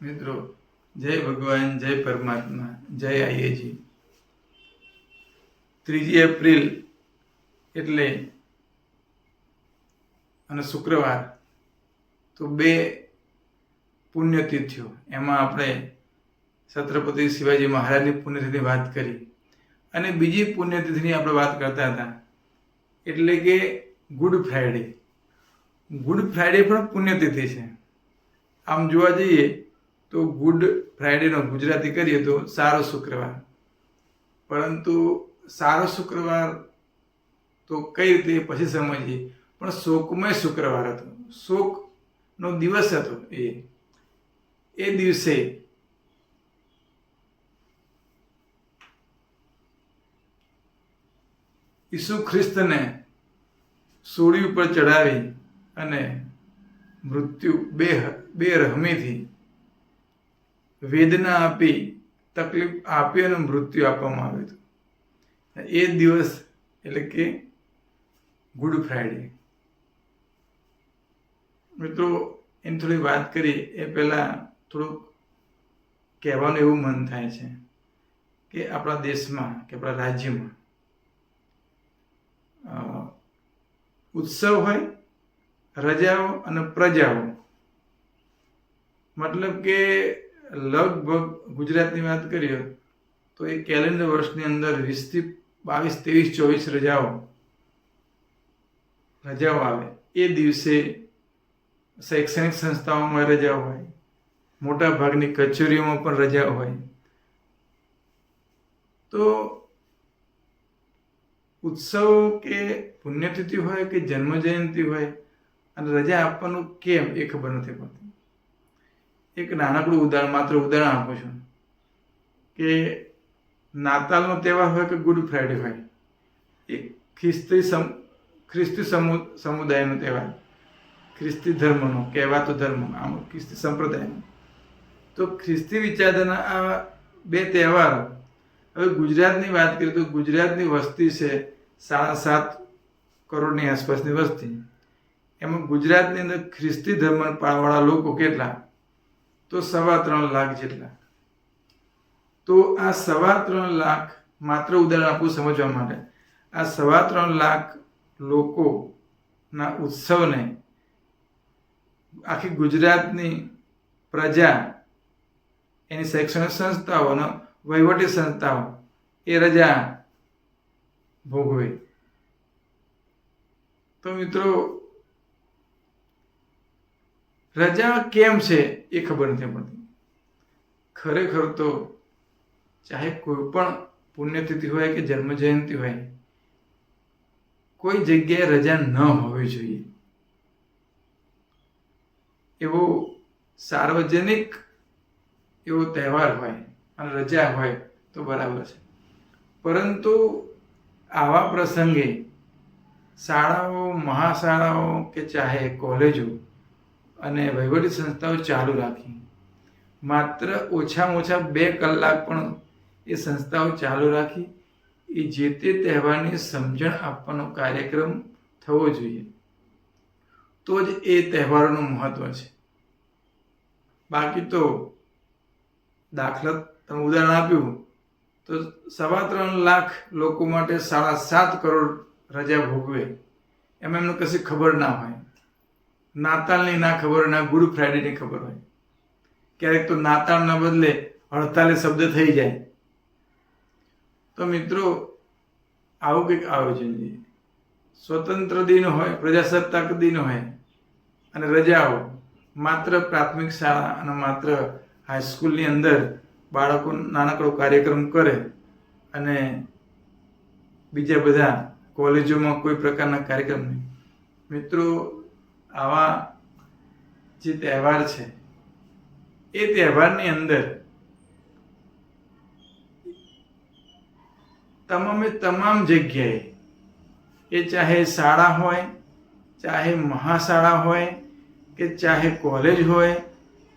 મિત્રો, જય ભગવાન, જય પરમાત્મા, જય આઈએજી। 3 એપ્રિલ એટલે અને શુક્રવાર તો બે પુણ્યતિથિઓ। એમાં આપણે છત્રપતિ શિવાજી મહારાજની પુણ્યતિથિની વાત કરી અને બીજી પુણ્યતિથિની આપણે વાત કરતા હતા, એટલે કે ગુડ ફ્રાઈડે। ગુડ ફ્રાઈડે પણ પુણ્યતિથિ છે। આમ જોવા જઈએ તો ગુડ ફ્રાઈડેનો ગુજરાતી કરીએ તો સારો શુક્રવાર, પરંતુ સારો શુક્રવાર તો કઈ રીતે પછી સમજીએ, પણ શોકમય શુક્રવાર હતો, શોકનો દિવસ હતો। એ દિવસે ઈસુ ખ્રિસ્તને સૂળી ઉપર ચડાવી અને મૃત્યુ બે રહમીથી વેદના આપી, તકલીફ આપી અને મૃત્યુ આપવામાં આવ્યું હતું। એ દિવસ એટલે કે ગુડ ફ્રાઈડે। મિત્રો, એની થોડી વાત કરી એ પહેલાં થોડુંક કહેવાનું એવું મન થાય છે કે આપણા દેશમાં કે આપણા રાજ્યમાં ઉત્સવ હોય, રજાઓ અને પ્રજાઓ, મતલબ કે લગભગ ગુજરાતની વાત કરીએ તો એ કેલેન્ડર વર્ષની અંદર 20 થી 22, 23, 24 રજાઓ આવે। એ દિવસે શૈક્ષણિક સંસ્થાઓમાં રજાઓ હોય, મોટા ભાગની કચેરીઓમાં પણ રજાઓ હોય। તો ઉત્સવ કે પુણ્યતિથિ હોય કે જન્મ જયંતિ હોય અને રજા આપવાનું કેમ એ ખબર નથી પડતી। એક નાનકડું ઉદાહરણ આપું છું કે નાતાલનો તહેવાર હોય કે ગુડ ફ્રાઈડે હોય, એ ખ્રિસ્તી સમુદાયનો તહેવાર, ખ્રિસ્તી ધર્મનો કહેવાતો ધર્મ, આમ ખ્રિસ્તી સંપ્રદાયનો। તો ખ્રિસ્તી વિચારધારાના આ બે તહેવારો, હવે ગુજરાતની વાત કરીએ તો ગુજરાતની વસ્તી છે 7.5 કરોડની આસપાસની વસ્તી। એમાં ગુજરાતની અંદર ખ્રિસ્તી ધર્મ પાળવાળા લોકો કેટલા? તો 3.25 લાખ જેટલા। તો આ 3.25 લાખ, માત્ર ઉદાહરણ આપવું સમજવા માટે, આ 3.25 લાખ લોકોના ઉત્સવને આખી ગુજરાતની પ્રજા, એની શૈક્ષણિક સંસ્થાઓ અને વહીવટી સંસ્થાઓ એ રજા ભોગવે। તો મિત્રો, રજા કેમ છે એ ખબર નથી પડતી। ખરેખર તો ચાહે કોઈ પણ પુણ્યતિથિ હોય કે જન્મ જયંતિ હોય, કોઈ જગ્યાએ રજા ન હોવી જોઈએ। એવો સાર્વજનિક એવો તહેવાર હોય અને રજા હોય તો બરાબર છે, પરંતુ આવા પ્રસંગે શાળાઓ, મહાશાળાઓ કે ચાહે કોલેજો અને વહીવટી સંસ્થાઓ ચાલુ રાખી, માત્ર ઓછામાં ઓછા 2 કલાક પણ એ સંસ્થાઓ ચાલુ રાખી એ જે તે તહેવારની સમજણ આપવાનો કાર્યક્રમ થવો જોઈએ, તો જ એ તહેવારોનું મહત્વ છે। બાકી તો દાખલા તમે ઉદાહરણ આપ્યું તો 3.25 લાખ લોકો માટે 7.5 કરોડ રજા ભોગવે, એમાં એમને કશી ખબર ના હોય। નાતાલની ના ખબર હોય, ના ગુડ ફ્રાઈડેની ખબર હોય, ક્યારેક તો નાતાલના બદલે હડતાલે શબ્દ થઈ જાય। તો મિત્રો, આવું કંઈક આયોજન છે। સ્વતંત્ર દિન હોય, પ્રજાસત્તાક દિન હોય અને રજાઓ માત્ર પ્રાથમિક શાળા અને માત્ર હાઈસ્કૂલની અંદર બાળકો નાનકડો કાર્યક્રમ કરે અને બીજા બધા કોલેજોમાં કોઈ પ્રકારના કાર્યક્રમ નહીં। મિત્રો, આવા જે તહેવાર છે એ તહેવારની અંદર તમામ જગ્યાએ, એ ચાહે શાળા હોય, ચાહે મહાશાળા હોય કે ચાહે કોલેજ હોય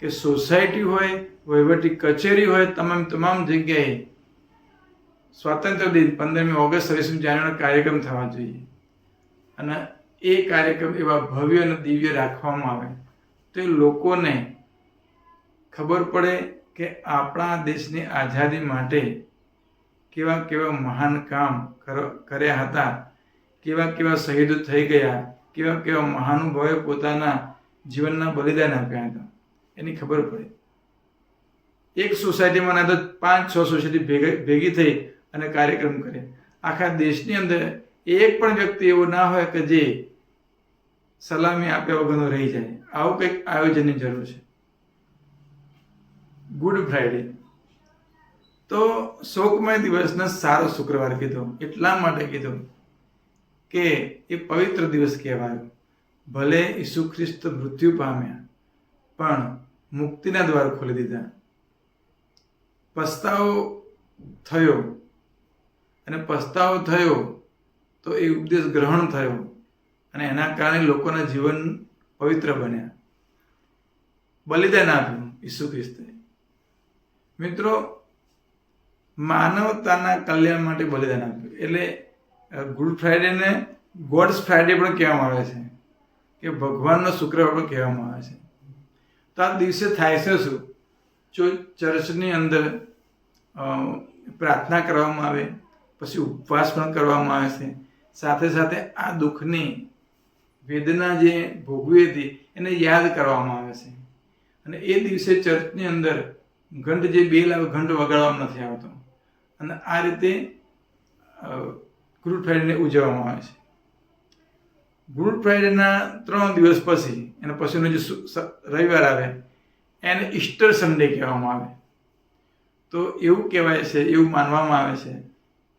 કે સોસાયટી હોય, વહીવટી કચેરી હોય, તમામ જગ્યાએ સ્વાતંત્ર્ય દિન 15મી ઓગસ્ટ, 26મી જાન્યુઆરીનો કાર્યક્રમ થવા જોઈએ અને એ કાર્યક્રમ એવા ભવ્ય અને દિવ્ય રાખવામાં આવે તો એ લોકોને ખબર પડે કે આપણા દેશની આઝાદી માટે કેવા કેવા મહાન કામ કર્યા હતા, કેવા કેવા શહીદો થઈ ગયા, કેવા કેવા મહાનુભાવોએ પોતાના જીવનના બલિદાન આપ્યા હતા, એની ખબર પડે. એક સોસાયટીમાં ના તો 5-6 સોસાયટી ભેગી થઈ અને કાર્યક્રમ કરે. આખા દેશની અંદર એક પણ વ્યક્તિ એવો ના હોય કે જે સલામી આપ્યા વગરનો રહી જાય. આવું કંઈક આયોજનની જરૂર છે. ગુડ ફ્રાઈડે તો શોકમય દિવસને સારો શુક્રવાર કીધો. એટલા માટે કીધો કે એ પવિત્ર દિવસ કહેવાયો. ભલે ઈસુ ખ્રિસ્ત મૃત્યુ પામ્યા પણ મુક્તિના દ્વાર ખોલી દીધા. પસ્તાવો થયો અને પસ્તાવો થયો તો એ ઉપદેશ ગ્રહણ થયો અને એના કારણે લોકોના જીવન પવિત્ર બન્યા. બલિદાન આપ્યું ઈસુ ખ્રિસ્તે. મિત્રો, માનવતાના કલ્યાણ માટે બલિદાન આપ્યું. એટલે ગુડ ફ્રાઈડેને ગોડ્સ ફ્રાઈડે પણ કહેવામાં આવે છે, કે ભગવાનનો શુક્રવાર પણ કહેવામાં આવે છે. તો આ દિવસે થાય છે શું? જો ચર્ચની અંદર પ્રાર્થના કરવામાં આવે, પછી ઉપવાસ પણ કરવામાં આવે છે. સાથે સાથે આ દુઃખની વેદના જે ભોગવી હતી એને યાદ કરવામાં આવે છે. અને એ દિવસે ચર્ચની અંદર ઘંટ જે બેલ આવે, ઘંટ વગાડવામાં નથી આવતો. અને આ રીતે ગુડ ફ્રાઈડેને ઉજવવામાં આવે છે. ગુડ ફ્રાઈડેના 3 દિવસ પછી, એના પછીનો જે રવિવાર આવે એને ઈસ્ટર સન્ડે કહેવામાં આવે. તો એવું કહેવાય છે, એવું માનવામાં આવે છે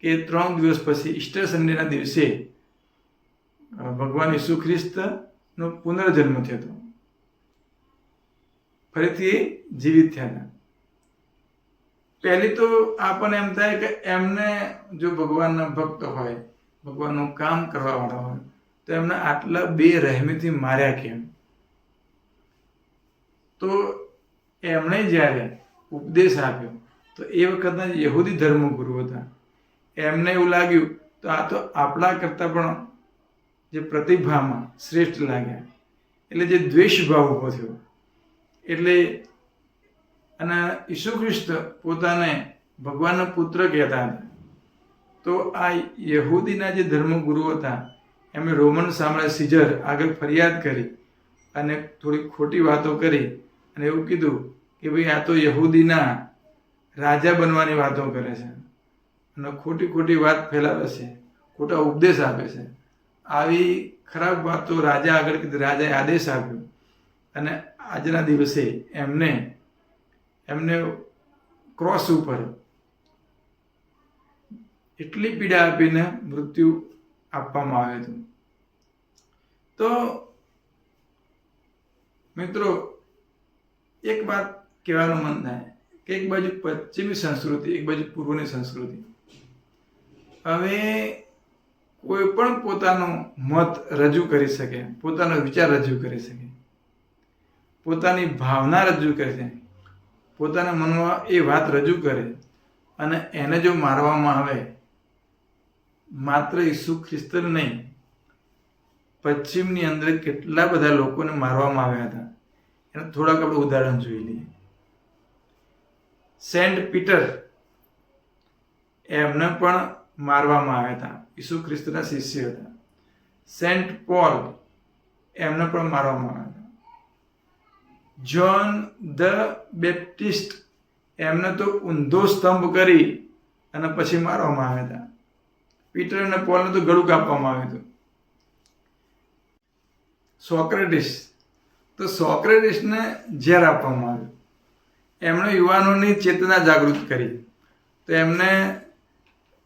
કે 3 દિવસ પછી ઈસ્ટર સન્ડેના દિવસે ભગવાન ઈસુ ખ્રિસ્તનો પુનર્જન્મ થયો હતો. ફરીથી જીવિત થયા હતા. પહેલી તો આપણને એમ થાય કે એમને જો ભગવાનના ભક્ત હોય, ભગવાનનું કામ કરવાવાળા હોય, તો એમને આટલા બેરહેમીથી માર્યા કેમ? તો એમણે જ્યારે ઉપદેશ આપ્યો તો એ વખતના યહૂદી ધર્મગુરુ હતા. એમને એવું લાગ્યું તો આ તો આપણા કરતાં પણ જે પ્રતિભામાં શ્રેષ્ઠ લાગ્યા. એટલે જે દ્વેષ ભાવ ઊભો થયો. એટલે અને ઈસુ ખ્રિસ્ત પોતાને ભગવાનના પુત્ર કહેતા હતા. તો આ યહૂદીના જે ધર્મગુરુ હતા એમણે રોમન સામ્રાજ્ય સીઝર આગળ ફરિયાદ કરી અને થોડી ખોટી વાતો કરી અને એવું કીધું કે ભાઈ આ તો યહૂદીના રાજા બનવાની વાતો કરે છે અને ખોટી ખોટી વાત ફેલાવે છે, ખોટા ઉપદેશ આપે છે. આવી ખરાબ વાતો રાજા આગળ કીધી. રાજાએ આદેશ આપ્યો અને આજના દિવસે એમને ક્રોસ ઉપર એટલી પીડા આપીને મૃત્યુ આપવામાં આવ્યું હતું. તો મિત્રો, એક વાત કહેવાનું મન થાય કે એક બાજુ પશ્ચિમી સંસ્કૃતિ, એક બાજુ પૂર્વની સંસ્કૃતિ. હવે કોઈ પણ પોતાનો મત રજૂ કરી શકે, પોતાનો વિચાર રજૂ કરી શકે, પોતાની ભાવના રજૂ કરે છે, પોતાના મનમાં એ વાત રજૂ કરે અને એને જો મારવામાં આવે, માત્ર ઈસુ ખ્રિસ્ત નહીં, પશ્ચિમની અંદર કેટલા બધા લોકોને મારવામાં આવ્યા હતા. એનું થોડાક આપણે ઉદાહરણ જોઈ લઈએ. સેન્ટ પીટર, એમને પણ મારવામાં આવ્યા હતા. ઈસુ ખ્રિસ્તના શિષ્ય હતા. સેન્ટ પોલ, એમને પણ મારવામાં આવ્યા હતા. જ્હોન ધ બેપ્ટિસ્ટ, એમને તો ઊંધો સ્તંભ કરી અને પછી મારવામાં આવ્યા હતા. પીટર અને પોલને તો ગળું કાપવામાં આવ્યું હતું. સોક્રેટિસ, તો સોક્રેટિસને ઝેર આપવામાં આવ્યું. એમણે યુવાનોની ચેતના જાગૃત કરી, તો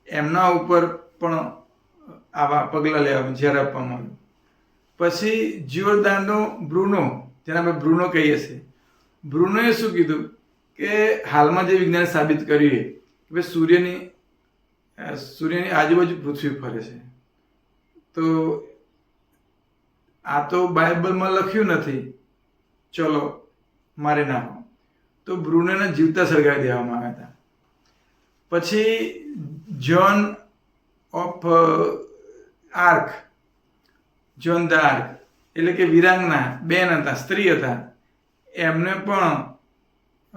એમના ઉપર પણ આવા પગલાં લેવામાં, ઝેર આપવામાં આવ્યું. પછી જિયોર્દાનો બ્રુનો, જેને આપણે બ્રુનો કહીએ છીએ, બ્રુનોએ શું કીધું કે હાલમાં જે વિજ્ઞાન સાબિત કર્યું કે સૂર્યની આજુબાજુ પૃથ્વી ફરે છે. તો આ તો બાઇબલમાં લખ્યું નથી, ચલો મારી નાખો. તો બ્રુનોને જીવતા સળગાવી દેવામાં આવ્યા હતા. પછી John of arc, John the arc, એટલે કે વિરાંગના બેન હતા, સ્ત્રી હતા, એમને પણ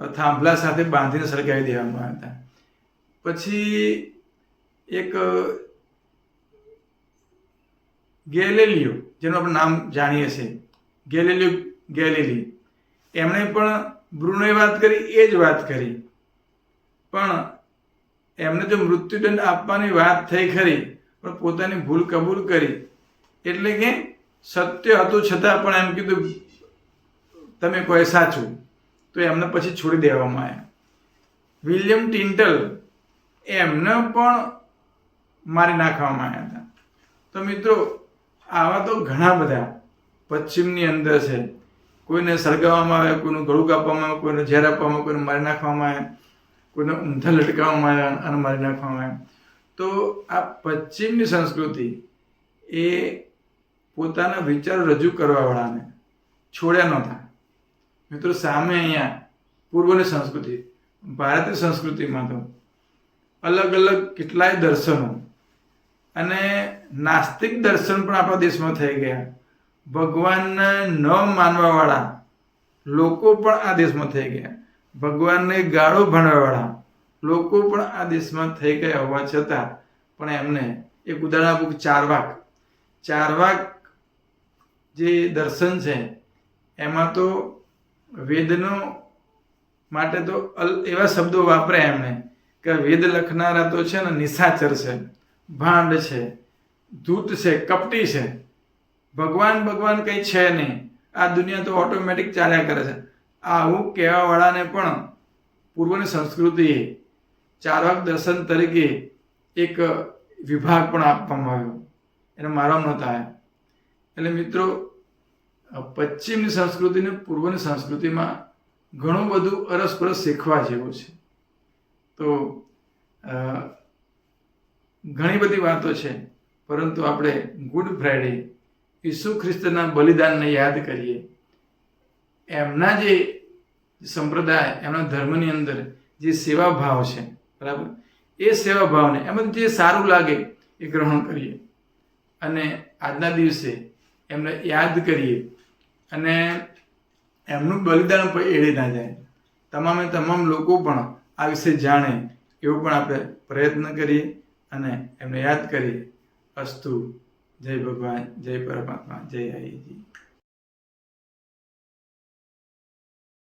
થાંભલા સાથે બાંધીને સળગાવી દેવામાં આવ્યા હતા. પછી એક ગેલિલિયો, જેનું આપણે નામ જાણીએ છીએ, ગેલિલિયો ગેલિલી, એમણે પણ બ્રુનોએ વાત કરી, એ જ વાત કરી. પણ એમને જો મૃત્યુદંડ આપવાની વાત થઈ ખરી, પણ પોતાની ભૂલ કબૂલ કરી. એટલે કે સત્ય હતું છતાં પણ એમ કીધું તમે કોઈ સાચું, તો એમને પછી છોડી દેવામાં આવ્યા. વિલિયમ ટિન્ટલ, એમને પણ મારી નાખવામાં આવ્યા હતા. તો મિત્રો, આવા તો ઘણા બધા પશ્ચિમની અંદર છે. કોઈને સળગાવવામાં આવે, કોઈનું ગળું કાપવામાં આવે, કોઈને ઝેર આપવામાં, કોઈને મારી નાખવામાં આવે, કોઈને ઊંધા લટકાવવામાં આવ્યા અને મારી નાખવામાં આવ્યા. તો આ પશ્ચિમની સંસ્કૃતિ એ પોતાના વિચારો રજૂ કરવાવાળાને છોડ્યા નહોતા. મિત્રો, સામે અહીંયા પૂર્વની સંસ્કૃતિ, ભારતીય સંસ્કૃતિમાં તો અલગ અલગ કેટલાય દર્શનો અને નાસ્તિક દર્શન પણ આપણા દેશમાં થઈ ગયા. ભગવાનને ન માનવાવાળા લોકો પણ આ દેશમાં થઈ ગયા. ભગવાનને ગાળો ભણવાવાળા લોકો પણ આ દેશમાં થઈ ગયા હોવા છતાં પણ એમને એક ઉદાહરણ આપું, ચારવાક જે દર્શન છે એમાં તો વેદનો માટે તો એવા શબ્દો વાપરે એમણે કે વેદ લખનારા તો છે ને નિશાચર છે, ભાંડ છે, ધૂત છે, કપટી છે. ભગવાન કંઈ છે નહીં, આ દુનિયા તો ઓટોમેટિક ચાલ્યા કરે છે. આવું કહેવાવાળાને પણ પૂર્વની સંસ્કૃતિએ ચારવાક દર્શન તરીકે એક વિભાગ પણ આપવામાં આવ્યો, એને મારવામાં નહોતા આવ્યા. એટલે મિત્રો, પશ્ચિમની સંસ્કૃતિ ને પૂર્વની સંસ્કૃતિમાં ઘણું બધું અરસપરસ શીખવા જેવું છે. તો ઘણી બધી વાતો છે, પરંતુ આપણે ગુડ ફ્રાઈડે ઈસુ ખ્રિસ્તના બલિદાનને યાદ કરીએ. એમના જે સંપ્રદાય, એમના ધર્મની અંદર જે સેવા ભાવ છે, બરાબર, એ સેવા ભાવને એમાં જે સારું લાગે એ ગ્રહણ કરીએ અને આજના દિવસે એમને યાદ કરીએ અને એમનું બલિદાન પર એળી ના જાય. તમામ લોકો પણ આ વિશે જાણે એવું પણ આપણે પ્રયત્ન કરીએ અને એમને યાદ કરીએ. અસ્તુ. જય ભગવાન, જય પરમાત્મા, જય આઈજી.